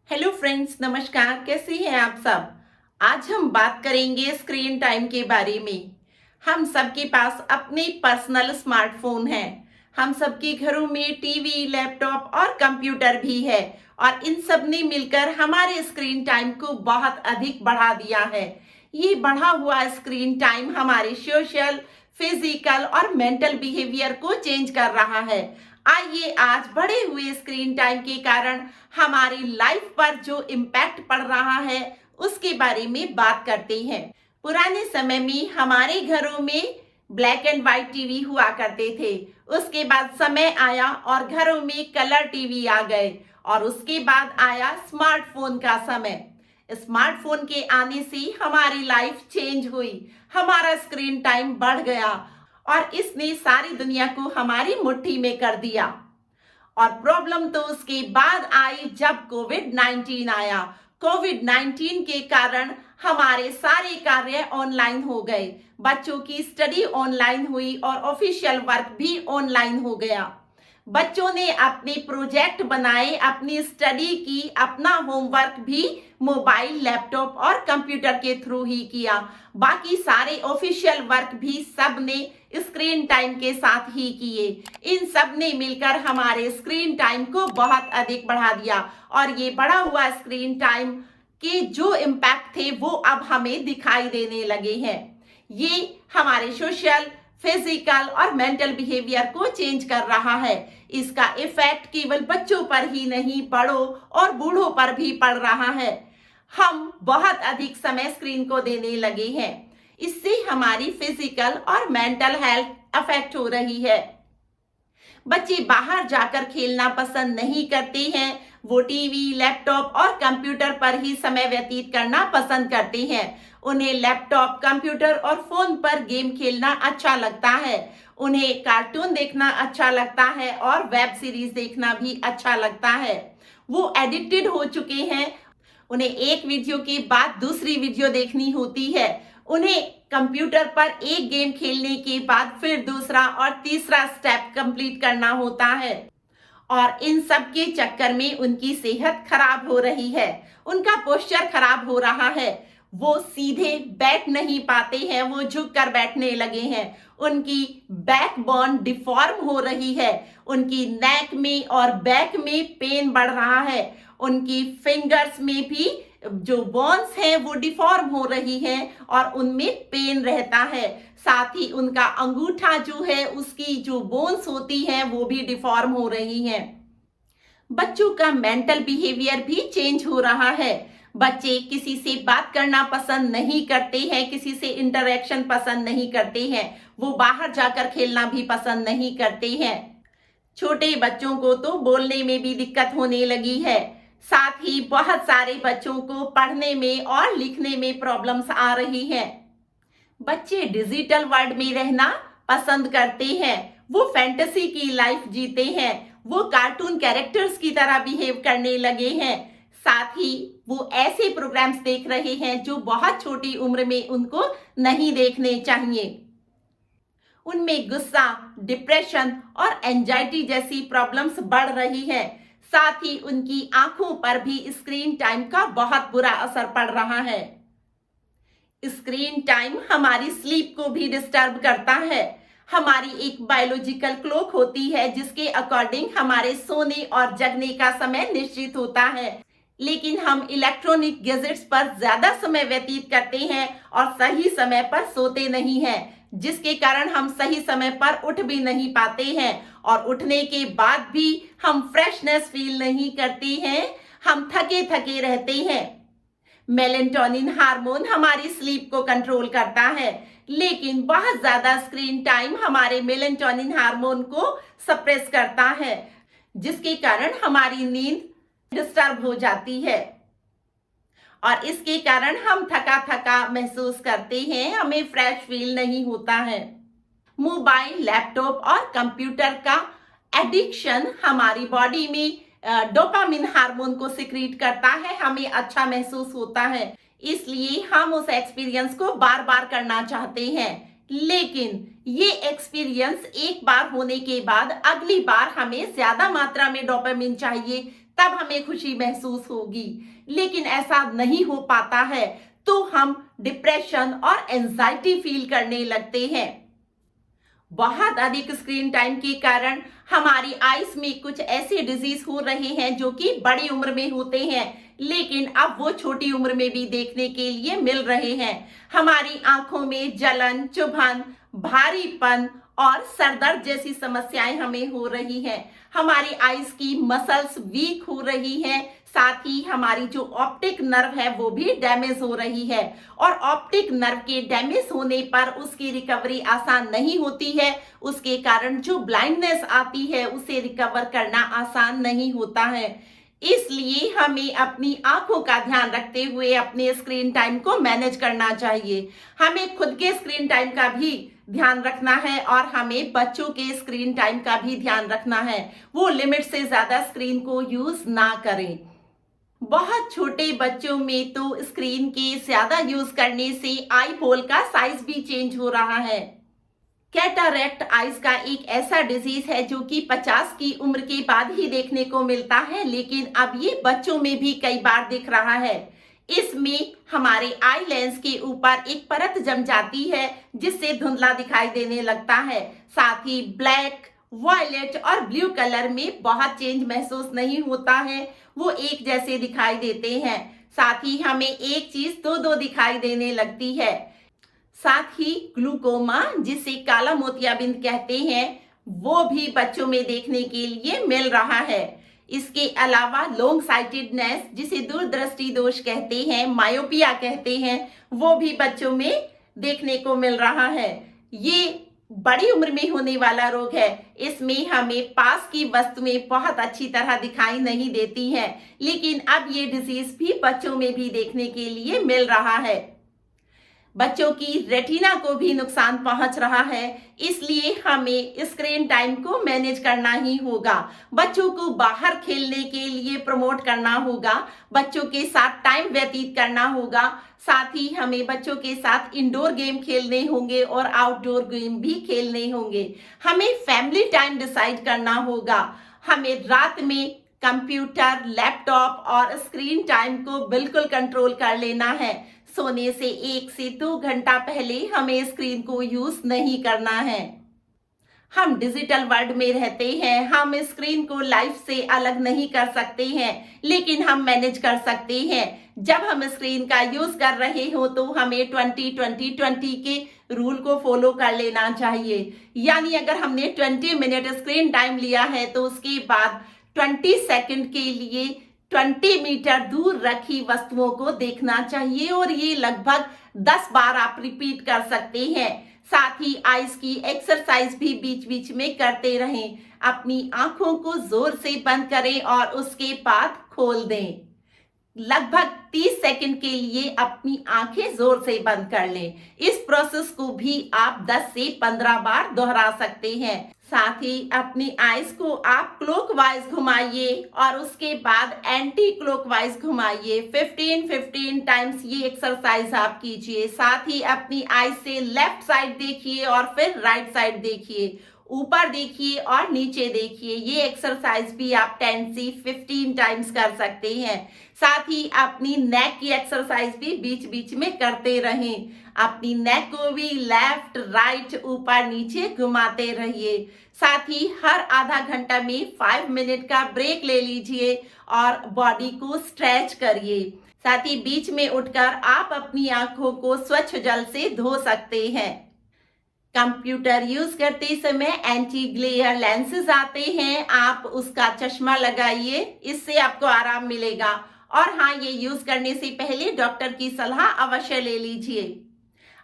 Hello friends, नमस्कार। कैसे हैं आप सब। आज हम बात करेंगे स्क्रीन टाइम के बारे में। हम सबके पास अपने पर्सनल स्मार्टफोन है। हम सबके घरों में टीवी, लैपटॉप और कंप्यूटर भी है और इन सब ने मिलकर हमारे स्क्रीन टाइम को बहुत अधिक बढ़ा दिया है। ये बढ़ा हुआ स्क्रीन टाइम हमारे सोशल, फिजिकल और मेंटल बिहेवियर को चेंज कर रहा है। आइए आज बढ़े हुए स्क्रीन टाइम के कारण हमारी लाइफ पर जो इम्पैक्ट पड़ रहा है उसके बारे में बात करते हैं। पुराने समय में हमारे घरों में ब्लैक एंड व्हाइट टीवी हुआ करते थे। उसके बाद समय आया और घरों में कलर टीवी आ गए और उसके बाद आया स्मार्टफोन का समय। स्मार्टफोन के आने से हमारी लाइफ चेंज हुई, हमारा स्क्रीन टाइम बढ़ गया और इसने सारी दुनिया को हमारी मुट्ठी में कर दिया। और प्रॉब्लम तो उसके बाद आई जब कोविड-19 आया। कोविड-19 के कारण हमारे सारे कार्य ऑनलाइन हो गए, बच्चों की स्टडी ऑनलाइन हुई और ऑफिशियल वर्क भी ऑनलाइन हो गया। बच्चों ने अपने प्रोजेक्ट बनाए, अपनी स्टडी की, अपना होमवर्क भी मोबाइल, लैपटॉप और कंप्यूटर के थ्रू ही किया। बाकी सारे ऑफिशियल वर्क भी सब ने स्क्रीन टाइम के साथ ही किए। इन सब ने मिलकर हमारे स्क्रीन टाइम को बहुत अधिक बढ़ा दिया और ये बढ़ा हुआ स्क्रीन टाइम के जो इम्पैक्ट थे वो अब हमें दिखाई देने लगे हैं। ये हमारे सोशल, फिजिकल और मेंटल बिहेवियर को चेंज कर रहा है। इसका इफेक्ट केवल बच्चों पर ही नहीं, बड़ों और बूढ़ों पर भी पड़ रहा है। हम बहुत अधिक समय स्क्रीन को देने लगे हैं। इससे हमारी फिजिकल और मेंटल हेल्थ अफेक्ट हो रही है। बच्चे बाहर जाकर खेलना पसंद नहीं करते हैं। वो टीवी, लैपटॉप और कंप्यूटर पर ही समय व्यतीत करना पसंद करते हैं। उन्हें लैपटॉप, कंप्यूटर और फोन पर गेम खेलना अच्छा लगता है। उन्हें कार्टून देखना अच्छा लगता है और वेब सीरीज देखना भी अच्छा लगता है। वो एडिक्टेड हो चुके हैं। उन्हें एक वीडियो के बाद दूसरी वीडियो देखनी होती है। उन्हें कंप्यूटर पर एक गेम खेलने के बाद फिर दूसरा और तीसरा स्टेप कंप्लीट करना होता है और इन सब के चक्कर में उनकी सेहत खराब हो रही है, उनका पोस्चर खराब हो रहा है। वो सीधे बैठ नहीं पाते हैं, वो झुक कर बैठने लगे हैं। उनकी बैकबोन डिफॉर्म हो रही है। उनकी नेक में और बैक में पेन बढ़ रहा है। उनकी फिंगर्स में भी जो बोन्स हैं वो डिफॉर्म हो रही हैं और उनमें पेन रहता है। साथ ही उनका अंगूठा जो है, उसकी जो बोन्स होती हैं वो भी डिफॉर्म हो रही हैं। बच्चों का मेंटल बिहेवियर भी चेंज हो रहा है। बच्चे किसी से बात करना पसंद नहीं करते हैं, किसी से इंटरेक्शन पसंद नहीं करते हैं। वो बाहर जाकर खेलना भी पसंद नहीं करते हैं। छोटे बच्चों को तो बोलने में भी दिक्कत होने लगी है। साथ ही बहुत सारे बच्चों को पढ़ने में और लिखने में प्रॉब्लम्स आ रही हैं। बच्चे डिजिटल वर्ल्ड में रहना पसंद करते हैं। वो फैंटेसी की लाइफ जीते हैं। वो कार्टून कैरेक्टर्स की तरह बिहेव करने लगे हैं। साथ ही वो ऐसे प्रोग्राम्स देख रहे हैं जो बहुत छोटी उम्र में उनको नहीं देखने चाहिए। उनमें गुस्सा, डिप्रेशन और एंजाइटी जैसी प्रॉब्लम्स बढ़ रही है। साथ ही उनकी आंखों पर भी स्क्रीन टाइम का बहुत बुरा असर पड़ रहा है। स्क्रीन टाइम हमारी स्लीप को भी डिस्टर्ब करता है। हमारी एक बायोलॉजिकल क्लॉक होती है जिसके अकॉर्डिंग हमारे सोने और जगने का समय निश्चित होता है, लेकिन हम इलेक्ट्रॉनिक गैजेट्स पर ज्यादा समय व्यतीत करते हैं और सही समय पर सोते नहीं हैं, जिसके कारण हम सही समय पर उठ भी नहीं पाते हैं और उठने के बाद भी हम फ्रेशनेस फील नहीं करते हैं। हम थके थके रहते हैं। मेलेटोनिन हार्मोन हमारी स्लीप को कंट्रोल करता है, लेकिन बहुत ज्यादा स्क्रीन टाइम हमारे मेलेटोनिन हार्मोन को सप्रेस करता है, जिसके कारण हमारी नींद डिस्टर्ब हो जाती है और इसके कारण हम थका थका महसूस करते हैं, हमें फ्रेश फील नहीं होता है। मोबाइल, लैपटॉप और कंप्यूटर का एडिक्शन हमारी बॉडी में डोपामिन हार्मोन को सिक्रीट करता है, हमें अच्छा महसूस होता है, इसलिए हम उस एक्सपीरियंस को बार बार करना चाहते हैं। लेकिन ये एक्सपीरियंस एक बार होने के बाद अगली बार हमें ज्यादा मात्रा में डोपामिन चाहिए, तब हमें खुशी महसूस होगी। लेकिन ऐसा नहीं हो पाता है तो हम डिप्रेशन और एंजाइटी फील करने लगते हैं। बहुत अधिक स्क्रीन टाइम के कारण हमारी आईज में कुछ ऐसे डिजीज हो रहे हैं जो कि बड़ी उम्र में होते हैं, लेकिन अब वो छोटी उम्र में भी देखने के लिए मिल रहे हैं। हमारी आंखों में जलन, चुभन, भारीपन और सरदर्द जैसी समस्याएं हमें हो रही हैं। हमारी आईज की मसल्स वीक हो रही हैं, साथ ही हमारी जो ऑप्टिक नर्व है वो भी डैमेज हो रही है। और ऑप्टिक नर्व के डैमेज होने पर उसकी रिकवरी आसान नहीं होती है। उसके कारण जो ब्लाइंडनेस आती है उसे रिकवर करना आसान नहीं होता है। इसलिए हमें अपनी आंखों का ध्यान रखते हुए अपने स्क्रीन टाइम को मैनेज करना चाहिए। हमें खुद के स्क्रीन टाइम का भी ध्यान रखना है और हमें बच्चों के स्क्रीन टाइम का भी ध्यान रखना है। वो लिमिट से ज्यादा स्क्रीन को यूज ना करें। बहुत छोटे बच्चों में तो स्क्रीन के ज्यादा यूज करने से आई बॉल का साइज भी चेंज हो रहा है। कैटरैक्ट आइज का एक ऐसा डिजीज है जो कि 50 की उम्र के बाद ही देखने को मिलता है, लेकिन अब ये बच्चों में भी कई बार दिख रहा है। इसमें हमारे आई लेंस के ऊपर एक परत जम जाती है जिससे धुंधला दिखाई देने लगता है। साथ ही ब्लैक, वॉयलेट और ब्लू कलर में बहुत चेंज महसूस नहीं होता है, वो एक जैसे दिखाई देते हैं। साथ ही हमें एक चीज दो दो दिखाई देने लगती है। साथ ही ग्लूकोमा, जिसे काला मोतियाबिंद कहते हैं, वो भी बच्चों में देखने के लिए मिल रहा है। इसके अलावा लॉन्ग साइटेडनेस, जिसे दूरदृष्टि दोष कहते हैं, मायोपिया कहते हैं, वो भी बच्चों में देखने को मिल रहा है। ये बड़ी उम्र में होने वाला रोग है। इसमें हमें पास की वस्तुएं बहुत अच्छी तरह दिखाई नहीं देती हैं, लेकिन अब ये डिजीज भी बच्चों में भी देखने के लिए मिल रहा है। बच्चों की रेटिना को भी नुकसान पहुंच रहा है, इसलिए हमें स्क्रीन टाइम को मैनेज करना ही होगा। बच्चों को बाहर खेलने के लिए प्रमोट करना होगा, बच्चों के साथ टाइम व्यतीत करना होगा। साथ ही हमें बच्चों के साथ इंडोर गेम खेलने होंगे और आउटडोर गेम भी खेलने होंगे। हमें फैमिली टाइम डिसाइड करना होगा। हमें रात में कंप्यूटर, लैपटॉप और स्क्रीन टाइम को बिल्कुल कंट्रोल कर लेना है। सोने से 1 से 2 घंटा पहले हमें स्क्रीन को यूज नहीं करना है। हम डिजिटल वर्ल्ड में रहते हैं, हम स्क्रीन को लाइफ से अलग नहीं कर सकते हैं, लेकिन हम मैनेज कर सकते हैं। जब हम स्क्रीन का यूज कर रहे हो तो हमें 20-20-20 के रूल को फॉलो कर लेना चाहिए। यानी अगर हमने 20 मिनट स्क्रीन टाइम लिया है तो उसके बाद 20 सेकंड के लिए 20 मीटर दूर रखी वस्तुओं को देखना चाहिए, और ये लगभग 10 बार आप रिपीट कर सकते हैं। साथ ही आईज की एक्सरसाइज भी बीच बीच में करते रहें। अपनी आंखों को जोर से बंद करें और उसके बाद खोल दें। लगभग 30 सेकंड के लिए अपनी आंखें जोर से बंद कर लें। इस प्रोसेस को भी आप 10 से 15 बार दोहरा सकते हैं। साथ ही अपनी आईज को आप क्लॉकवाइज घुमाइए और उसके बाद एंटी क्लॉकवाइज घुमाइए। 15-15 टाइम्स ये एक्सरसाइज आप कीजिए। साथ ही अपनी आईज से लेफ्ट साइड देखिए और फिर राइट साइड देखिए, ऊपर देखिए और नीचे देखिए। ये एक्सरसाइज भी आप 10 से 15 टाइम्स कर सकते हैं। साथ ही अपनी नेक की एक्सरसाइज भी बीच बीच में करते रहें। अपनी नेक को भी लेफ्ट, राइट, ऊपर, नीचे घुमाते रहिए। साथ ही हर आधा घंटा में 5 मिनट का ब्रेक ले लीजिए और बॉडी को स्ट्रेच करिए। साथ ही बीच में उठकर आप अपनी आंखों को स्वच्छ जल से धो सकते हैं। कंप्यूटर यूज करते समय एंटी ग्लेयर लेंसेज आते हैं, आप उसका चश्मा लगाइए, इससे आपको आराम मिलेगा। और हाँ, ये यूज करने से पहले डॉक्टर की सलाह अवश्य ले लीजिए।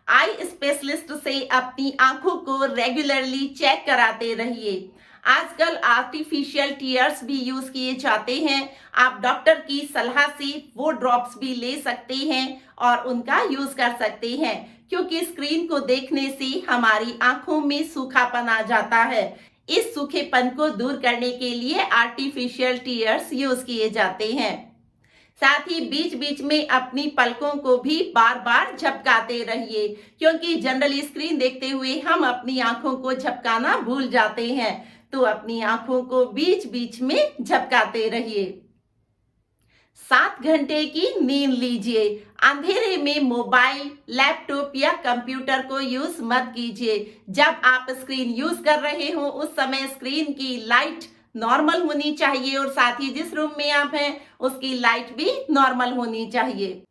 आई स्पेशलिस्ट से अपनी आंखों को रेगुलरली चेक कराते रहिए। आजकल आर्टिफिशियल टीयर्स भी यूज किए जाते हैं। आप डॉक्टर की सलाह से वो ड्रॉप्स भी ले सकते हैं और उनका यूज कर सकते हैं, क्योंकि स्क्रीन को देखने से हमारी आंखों में सूखापन आ जाता है। इस सूखेपन को दूर करने के लिए आर्टिफिशियल टीयर्स यूज किए जाते हैं। साथ ही बीच बीच में अपनी पलकों को भी बार बार झपकाते रहिए, क्योंकि जनरली स्क्रीन देखते हुए हम अपनी आंखों को झपकाना भूल जाते हैं। तो अपनी आंखों को बीच बीच में झपकाते रहिए। 7 घंटे की नींद लीजिए। अंधेरे में मोबाइल, लैपटॉप या कंप्यूटर को यूज मत कीजिए। जब आप स्क्रीन यूज कर रहे हो उस समय स्क्रीन की लाइट नॉर्मल होनी चाहिए और साथ ही जिस रूम में आप हैं उसकी लाइट भी नॉर्मल होनी चाहिए।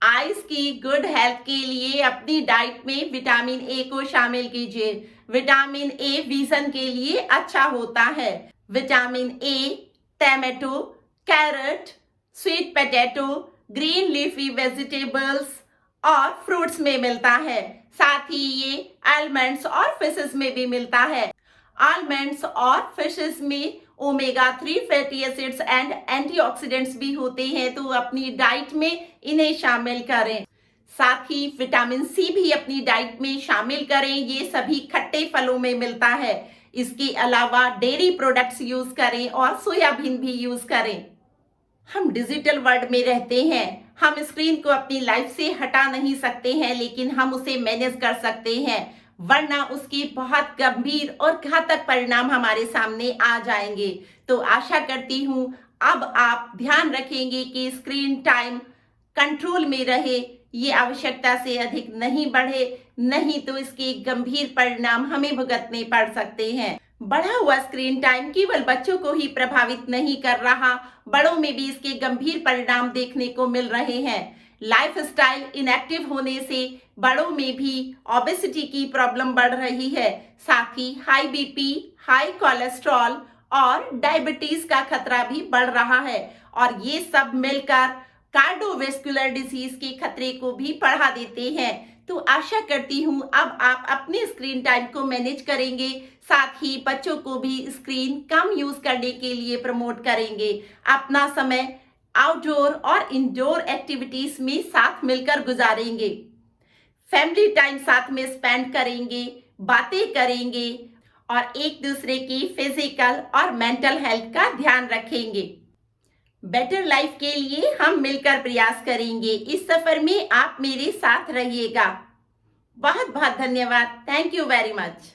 आइज की गुड हेल्थ के लिए अपनी डाइट में विटामिन ए को शामिल कीजिए। विटामिन ए विजन के लिए अच्छा होता है। Vitamin A tomato, carrot, sweet potato, green leafy vegetables और फ्रूट्स में मिलता है। साथ ही ये आलमंड्स और फिशेस में भी मिलता है। आलमंड्स और फिशेस में omega 3 fatty acids and antioxidants भी होते हैं, तो अपनी डाइट में इन्हें शामिल करें। साथ ही विटामिन सी भी अपनी डाइट में शामिल करें। ये सभी खट्टे फलों में मिलता है। इसके अलावा डेयरी प्रोडक्ट्स यूज करें और सोयाबीन भी यूज करें। हम डिजिटल वर्ल्ड में रहते हैं। हम स्क्रीन को अपनी लाइफ से हटा नहीं सकते हैं, लेकिन हम उसे मैनेज कर सकते हैं, वरना उसके बहुत गंभीर और घातक परिणाम हमारे सामने आ जाएंगे। तो आशा करती हूँ अब आप ध्यान रखेंगे कि स्क्रीन टाइम कंट्रोल में रहे, ये आवश्यकता से अधिक नहीं बढ़े, नहीं तो इसके गंभीर परिणाम हमें भुगतने पड़ सकते हैं। बढ़ा हुआ स्क्रीन टाइम केवल बच्चों को ही प्रभावित नहीं कर रहा, बड़ों में भी इसके गंभीर परिणाम देखने को मिल रहे हैं। लाइफस्टाइल इनएक्टिव होने से बड़ों में भी ओबेसिटी की प्रॉब्लम बढ़ रही है। साथ ही हाई बीपी, हाई कोलेस्ट्रॉल और डायबिटीज का खतरा भी बढ़ रहा है और ये सब मिलकर कार्डियोवैस्कुलर डिजीज के खतरे को भी बढ़ा देते हैं। तो आशा करती हूँ अब आप अपने स्क्रीन टाइम को मैनेज करेंगे, साथ ही बच्चों को भी स्क्रीन कम यूज करने के लिए प्रमोट करेंगे। अपना समय आउटडोर और इंडोर एक्टिविटीज में साथ मिलकर गुजारेंगे। फैमिली टाइम साथ में स्पेंड करेंगे, बातें करेंगे और एक दूसरे की फिजिकल और मेंटल हेल्थ का ध्यान रखेंगे। बेटर लाइफ के लिए हम मिलकर प्रयास करेंगे। इस सफर में आप मेरे साथ रहिएगा। बहुत बहुत धन्यवाद। Thank you very much.